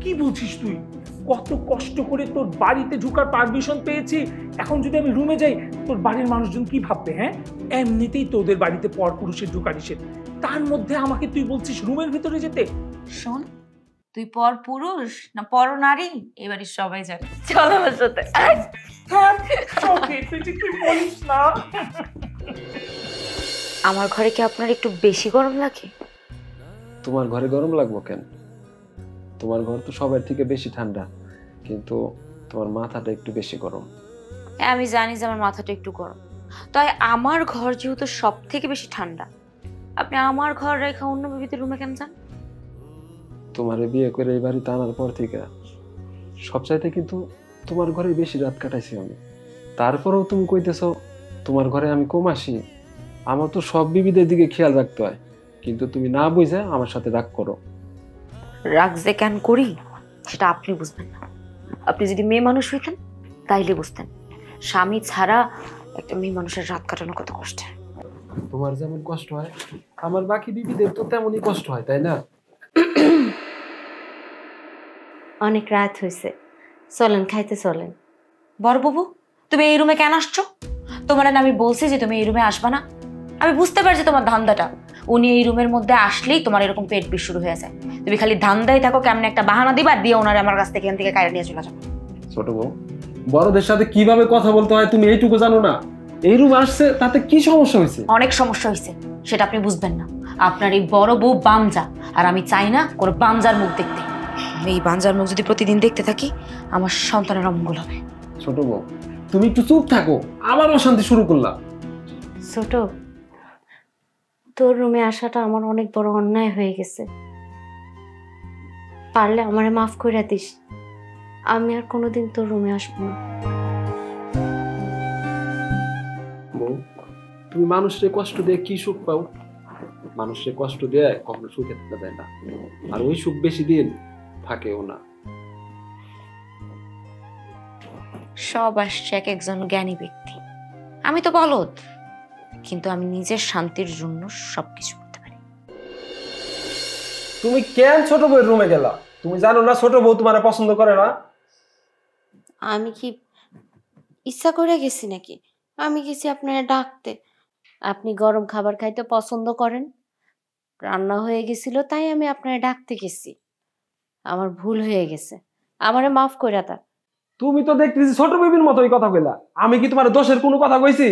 কি বলছিস তুই? কত কষ্ট করে তোর বাড়িতে ঢোকার পারমিশন পেয়েছি, এখন যদি আমি রুমে যাই তোর বাড়ির মানুষজন কি ভাববে? হ্যাঁ, এমনিতেই তোদের বাড়িতে পরপুরুষের ঢোকা নিষেধ, তার মধ্যে আমাকে তুই বলছিস রুমের ভিতরে যেতে? শোন, তুই পর পুরুষ না পর নারী এবারে সবাই জানে। চল আমার সাথে। তুই যে কি বলিস না। আমার ঘরে কি আপনার একটু বেশি গরম লাগে? তোমার ঘরে গরম লাগবো কেন? তোমার ঘর তো সবার থেকে বেশি ঠান্ডা, কিন্তু তোমার মাথাটা একটু বেশি গরম। হ্যাঁ, আমি জানি যে আমার মাথাটা একটু গরম, তাই আমার ঘর যেহেতু সব থেকে বেশি ঠান্ডা, আপনি আমার ঘর রেখে অন্য বিবিদের রুমে কেন যান? তোমারে বিয়ে করে এই বাড়িতে আনার পর থেকে সবচাইতে কিন্তু তোমার ঘরে বেশি রাত কাটাইছি আমি। তারপরেও তুমি কইতেছো তোমার ঘরে আমি কম আসি। আমার তো সব বিবিদের দিকে খেয়াল রাখতে হয়, কিন্তু তুমি না বুঝে আমার সাথে রাগ করো। রাগ যে কেন করি সেটা আপনি বুঝবেন না। আপনি যদি মেয়ে মানুষ হইতেন তাইলে বুঝতেন স্বামী ছাড়া একটা মেয়ে মানুষের রাত কাটানো কত কষ্টের। তোমার যেমন কষ্ট হয় আমার বাকি বিবিদের তো তেমনই কষ্ট হয়, তাই না? অনেক রাত হয়েছে, চলেন খাইতে চলেন। বড় বাবু, তুমি এই রুমে কেন আসছো? তোমার না আমি বলছি যে তুমি এই রুমে আসবা না। আমি বুঝতে পারছি তোমার ধান্দাটা। উনি এই রুমের মধ্যে আসলেই তোমার এরকম পেট বিষ শুরু হয়ে যায়। তুমি খালি ধান্দাই থাকো, কেমন একটা বাহানা দিবা, দিয়ে ওনারে আমার কাছ থেকে এখান থেকে কাইরে নিয়ে চলে যাবো। ছোট বউ, বড়দের সাথে কিভাবে কথা বলতে হয় তুমি এইটুকু জানো না? এই রুম আসছে তাতে কি সমস্যা হয়েছে? অনেক সমস্যা হয়েছে, সেটা আপনি বুঝবেন না। আপনার এই বড় বউ বানজা, আর আমি চাই না কোনো বানজার মুখ দেখতে। আমি এই বানজার মুখ যদি প্রতিদিন দেখতে থাকি আমার সন্তানের অমঙ্গল হবে। ছোট বউ, তুমি একটু চুপ থাকো, আবার অশান্তি শুরু করলাম। ছোট, তোর রুমে আসাটা আমার অনেক বড় অন্যায় হয়ে গেছে, পারলে আমারে মাফ করে দিস। আমি আর কোনোদিন তোর রুমে আসবো না। বউ, তুমি মানুষের কষ্ট দিয়ে কি সুখ পাও? মানুষের কষ্ট দিয়ে কখনো সুখে থাকা যায় না, আর ওই সুখ বেশি দিন থাকেও না। সব আসছে এক একজন জ্ঞানী ব্যক্তি, আমি তো বলদ, কিন্তু আমি নিজের শান্তির জন্য সবকিছু করতে পারি। তুমি কেন ছোট বউয়ের রুমে গেলা? তুমি জানো না ছোট বউ তোমার পছন্দ করে না? আমি কি ইচ্ছা করে গেছি নাকি? আমি গেছি আপনারা ডাকতে। আপনি গরম খাবার খাইতে পছন্দ করেন, রান্না হয়ে গেছিল তাই আমি আপনারা ডাকতে গেছি। আমার ভুল হয়ে গেছে, আমারে মাফ করে দাও। তুমি তো দেখতেছি ছোট বেবির মতোই কথা কইলা। আমি কি তোমার দোষের কোনো কথা কইছি?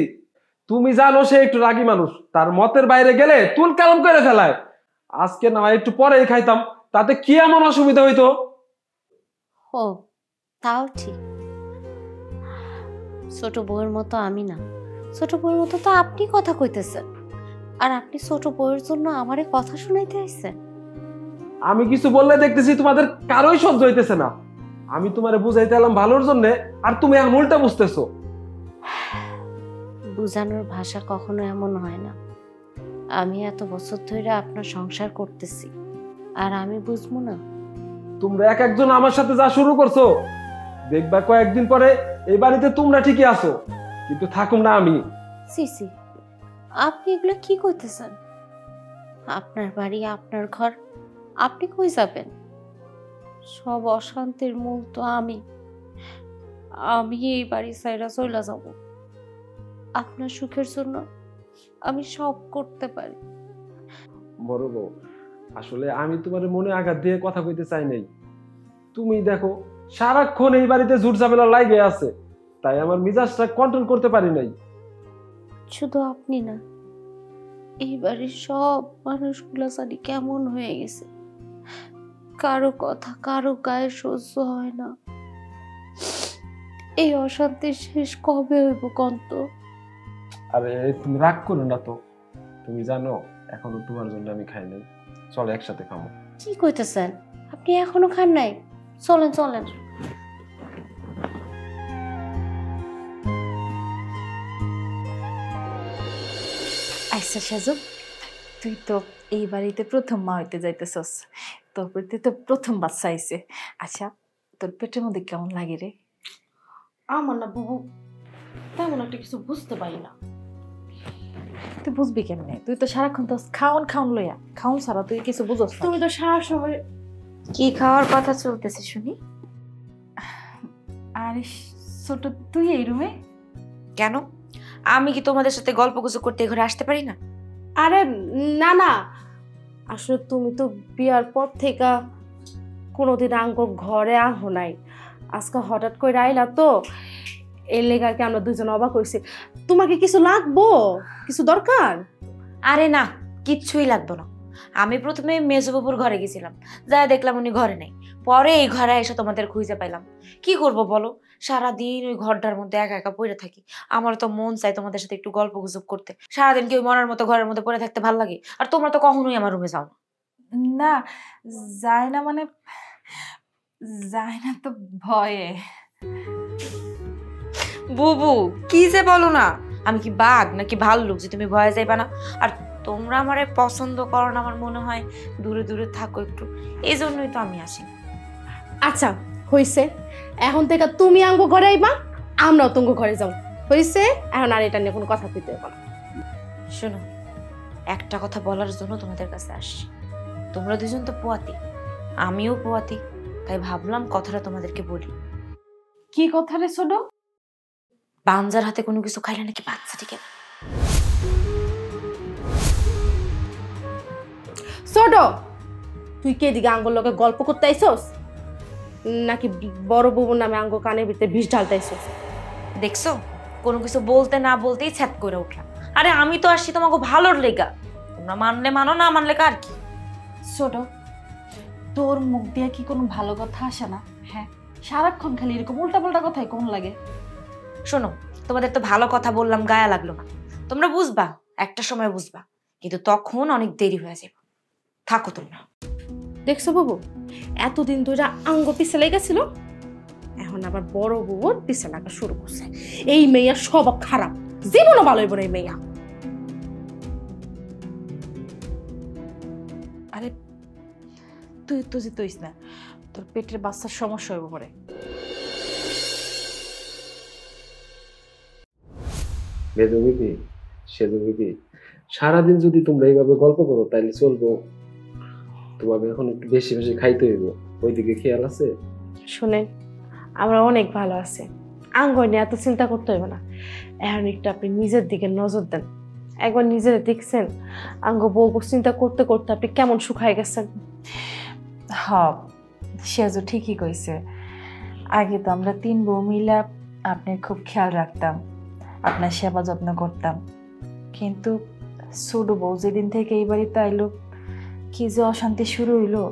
তুমি জানো সে একটু রাগী মানুষ, তার মতের বাইরে গেলে তুল কালাম করে ফেলায়। আজকে না একটু পরেই খাইতাম, তাতে কি এমন অসুবিধা হইতো? ও, তাও ঠিক। ছোট বউয়ের মতো আমি না, ছোট বউয়ের মতো তো আপনি কথা কইতেছেন, আর আপনি ছোট বউয়ের জন্য আমারে কথা শুনাইতে আইছেন। আমি কিছু বললে দেখতেছি তোমাদের কারোই সহ্য হইতেছে না। আমি তোমারে বুঝাইতে এলাম ভালোর জন্য, আর তুমি এখন উল্টা বুঝতেছো। বুঝানোর ভাষা কখনো এমন হয় না। আমি এত বছর ধরে আপনার সংসার করতেছি, আর আমি বুঝবো না? তোমরা এক একজন আমার সাথে যা শুরু করছো, দেখবা কয়েকদিন পরে এই বাড়িতে তোমরা ঠিকই আছো, কিন্তু থাকুম না আমি। সিসি, আপনি এগুলো কি কইতেছেন? আপনার বাড়ি, আপনার ঘর, আপনি কই যাবেন? সব অশান্তির মূল তো আমি। আমি এই বাড়ি সাইরা চলে যাব। আপনার সুখের জন্য আমি সব করতে পারি। বড় বউ, আসলে আমি তোমার মনে আঘাত দিয়ে কথা কইতে চাই নাই। তুমি দেখো সারাক্ষণ এই বাড়িতে ঝুট ঝামেলা লাগে আছে, তাই আমার মিজাজটা কন্ট্রোল করতে পারি নাই। শুধু আপনি না, এই বাড়ির সব মানুষগুলো জানি কেমন হয়ে গেছে। কারো কথা কারো গায়ে সহ্য হয় না। এই অশান্তির শেষ কবে হইব কন্ত? আরে তুমি রাগ করো না তো। তুমি জানো এখনো তোমার জন্য আমি খাই নাই, চলো একসাথে খাবো। কি কইতেছেন? আপনি এখনো খান নাই? চলেন চলেন। আচ্ছা সাজু, তুই তো এই বাড়িতে প্রথম মা হইতে যাইতেছস, তোর প্রতি তো প্রথম বাচ্চা আইছে। আচ্ছা, তোর পেটের মধ্যে কেমন লাগে রে? আমার না বুবু তেমন একটা কিছু বুঝতে পারি না। তুই বুঝবি কেমনে? তুই তো সারাক্ষণ তো খাওন খাওন লইয়া, খাওন ছাড়া তুই কিছু বুঝস না। তুমি তো সারা সময় কি খাওয়ার কথা চলতেছে শুনি? আরে ছোট, তুই এই রুমে? কেন, আমি কি তোমাদের সাথে গল্প গুজব করতে এই ঘরে আসতে পারি না? আরে না না, আসলে তুমি তো বিয়ার পর থেকে কোনোদিন আঙ্গ ঘরে আহো নাই, আজকে হঠাৎ করে আইলা তো এর লেগার কি আমরা দুজন অবাক হয়েছি। তোমাকে কিছু লাগবো, কিছু দরকার? আরে না, কিচ্ছুই লাগতো না। আমি প্রথমে মেজবাবুর ঘরে গেছিলাম, যা দেখলাম উনি ঘরে নেই। পরে এই ঘরে এসে তোমাদের খুঁজে পাইলাম। কি করব বলো, সারাদিন ওই ঘরটার মধ্যে একা একা পড়ে থাকি। আমার তো মন চাই তোমাদের সাথে একটু গল্প গুজব করতে। সারাদিন কি ওই মনের মতো ঘরের মধ্যে পড়ে থাকতে ভালো লাগে? আর তোমরা তো কখনোই আমার রুমে যাও না। না, যায় না মানে যায় না তো ভয়ে। বুবু কি যে বলো না, আমি কি বাঘ নাকি ভাল্লুক যে তুমি ভয়ে যাইবা না? আর তোমরা আমারে পছন্দ করো না, আমার মনে হয় দূরে দূরে থাকো একটু, এই জন্যই তো আমি আসি। আচ্ছা হইছে, এখন থেকে তুমি আঙ্গ ঘরে আইবা, আমরাও তুঙ্গ ঘরে যাও। হইছে, এখন আর এটা নিয়ে কোনো কথা কইতে হবে না। শোনো, একটা কথা বলার জন্য তোমাদের কাছে আসছি। তোমরা দুজন তো পোয়াতি, আমিও পোয়াতি, তাই ভাবলাম কথাটা তোমাদেরকে বলি। কি কথা রে ছোট? বাঞ্জার হাতে কোনো কিছু খাইলে নাকি বাচ্চা ঠিক না। ছোট, তুই কে দিকে আঙ্গুর লগে গল্প করতে আইছস, নাকি বড় বউর নামে আঙ্গ কানের ভিতরে বিষ ঢালতে আইছস? দেখছো, কোনো কিছু বলতে না বলতেই ছ্যাত করে উঠলাম। আরে আমি তো আসছি তোমাকে ভালোর লেগা, তোমরা মানলে মানো, না মানলে কার কি। ছোট, তোর মুখ দিয়ে কি কোনো ভালো কথা আসে না? হ্যাঁ, সারাক্ষণ খালি এরকম উল্টাপাল্টা কথাই কোন লাগে। শোনো, তোমাদের তো ভালো কথা বললাম, গায়ে লাগলো না। তোমরা বুঝবা, একটা সময় বুঝবা, কিন্তু তখন অনেক দেরি হয়ে যাবে। থাকো তোমরা। দেখছো বাবু, এতদিন ধরে আঙ্গ পিছে লেগেছিল, এখন আবার বড় বউর পিছে লাগা শুরু করছে। এই মেয়া সব খারাপ, জীবনও ভালো হইব না এই মেয়া। আরে তুই তো যেতইস না, তোর পেটের বাচ্চার সমস্যা হইব পরে। মেজবিবি, সেজবিবি, সারাদিন যদি তোমরা এইভাবে গল্প করো তাইলে চলবো? তোমাকে এখন একটু বেশি বেশি খাইতে হইব, ওইদিকে খেয়াল আছে? শুনেন, আমরা অনেক ভালো আছি, আঙ্গ নিয়ে এত চিন্তা করতে হইব না। এখন একটু আপনি নিজের দিকে নজর দেন। একবার নিজের দেখছেন আঙ্গ বউ চিন্তা করতে করতে আপনি কেমন শুকায় গেছেন। হ, সেজো ঠিকই কইছে। আগে তো আমরা 3 বউ মিলা আপনার খুব খেয়াল রাখতাম, আপনার সেবা যত্ন করতাম। কিন্তু ছোট বউ যেদিন থেকে এই বাড়িতে আইলো, কি যে অশান্তি শুরু হইলো,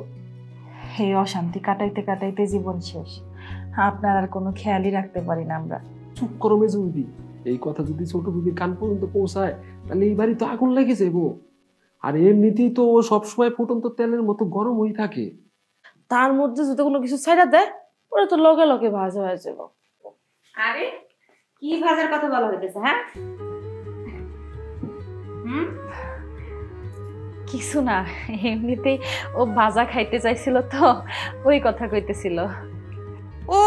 এই অশান্তি কাটাইতে কাটাইতে জীবন শেষ। আপনার আর কোনো খেয়ালই রাখতে পারি না আমরা। চুপ করো মেজবিবি, এই কথা যদি ছোট বিবির কান পর্যন্ত পৌঁছায় তাহলে এই বাড়ি তো আগুন লেগে যাবো। আর এমনিতেই তো ও সবসময় ফুটন্ত তেলের মতো গরম হয়ে থাকে। তার মধ্যে যদি কোনো কিছু ছাইড়া দেয়, ওরা তো লগে লগে ভাজা হয়ে যাব। আরে কি ভাজার কথা বলা হইতেছে? হ্যাঁ, কিছু না, এমনিতেই ও ভাজা খাইতে চাইছিল তো ওই কথা কইতেছিল। ও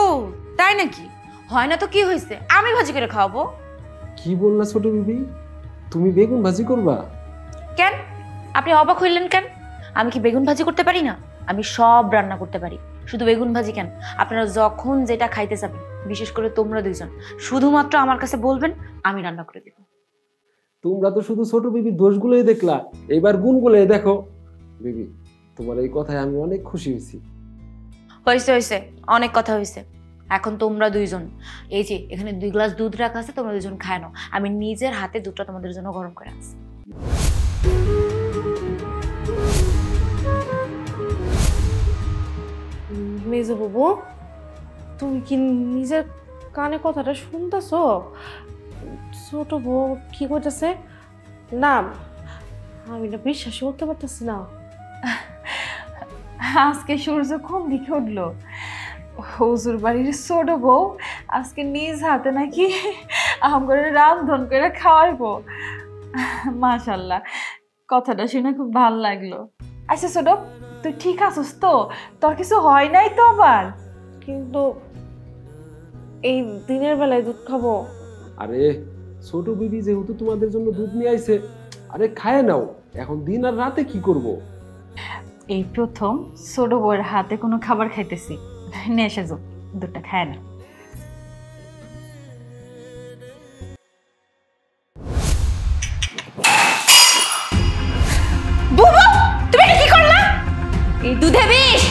তাই নাকি? হয় না তো কি হয়েছে, আমি ভাজি করে খাওয়াবো। কি বললা ছোট বিবি, তুমি বেগুন ভাজি করবা? কেন, আপনি অবাক হইলেন কেন? আমি কি বেগুন ভাজি করতে পারি না? আমি সব রান্না করতে পারি, শুধু বেগুন ভাজি কেন। আপনারা যখন যেটা খাইতে যাবেন, বিশেষ করে তোমরা দুইজন, শুধুমাত্র আমার কাছে বলবেন, আমি রান্না করে দেব। তোমরা তো শুধু ছোট বিবির দোষগুলোই দেখলা, এবার গুণগুলোই দেখো। বিবি, তোমার এই কথায় আমি অনেক খুশি হয়েছি। হয়েছে হয়েছে, অনেক কথা হয়েছে। এখন তোমরা দুইজন, এই যে এখানে 2 গ্লাস দুধ রাখা আছে, তোমরা দুজন খায় নাও। আমি নিজের হাতে দুধটা তোমাদের জন্য গরম করে আনছি। মেজো বাবু, তুমি কি নিজের কানে কথাটা শুনতেছ? ছোট বউ কি করতেছে? না, আমি না বিশ্বাস করতে পারতেছি না। আজকে সূর্য কোন দিকে উঠলো? হুজুর বাড়ির ছোট বউ আজকে নিজ হাতে নাকি আমগরে রান্ধন করে খাওয়াইবো। মাশাআল্লাহ, কথাটা শুনে খুব ভালো লাগলো। আচ্ছা ছোট, তুই ঠিক আছিস তো? তোর কিছু হয় নাই তো আবার? কিন্তু এই দিনের বেলায় দুধ খাবো? আরে ছোট বিবি যেহেতু তোমাদের জন্য দুধ নিয়ে আইছে, আরে খায় নাও। এখন দিন আর রাতে কি করব? এই প্রথম ছোট বউয়ের হাতে কোনো খাবার খাইতেছি। নিয়ে এসে যাও, দুধটা খায় না। বুবু তুমি এটা কি করলা? এই দুধে বিষ।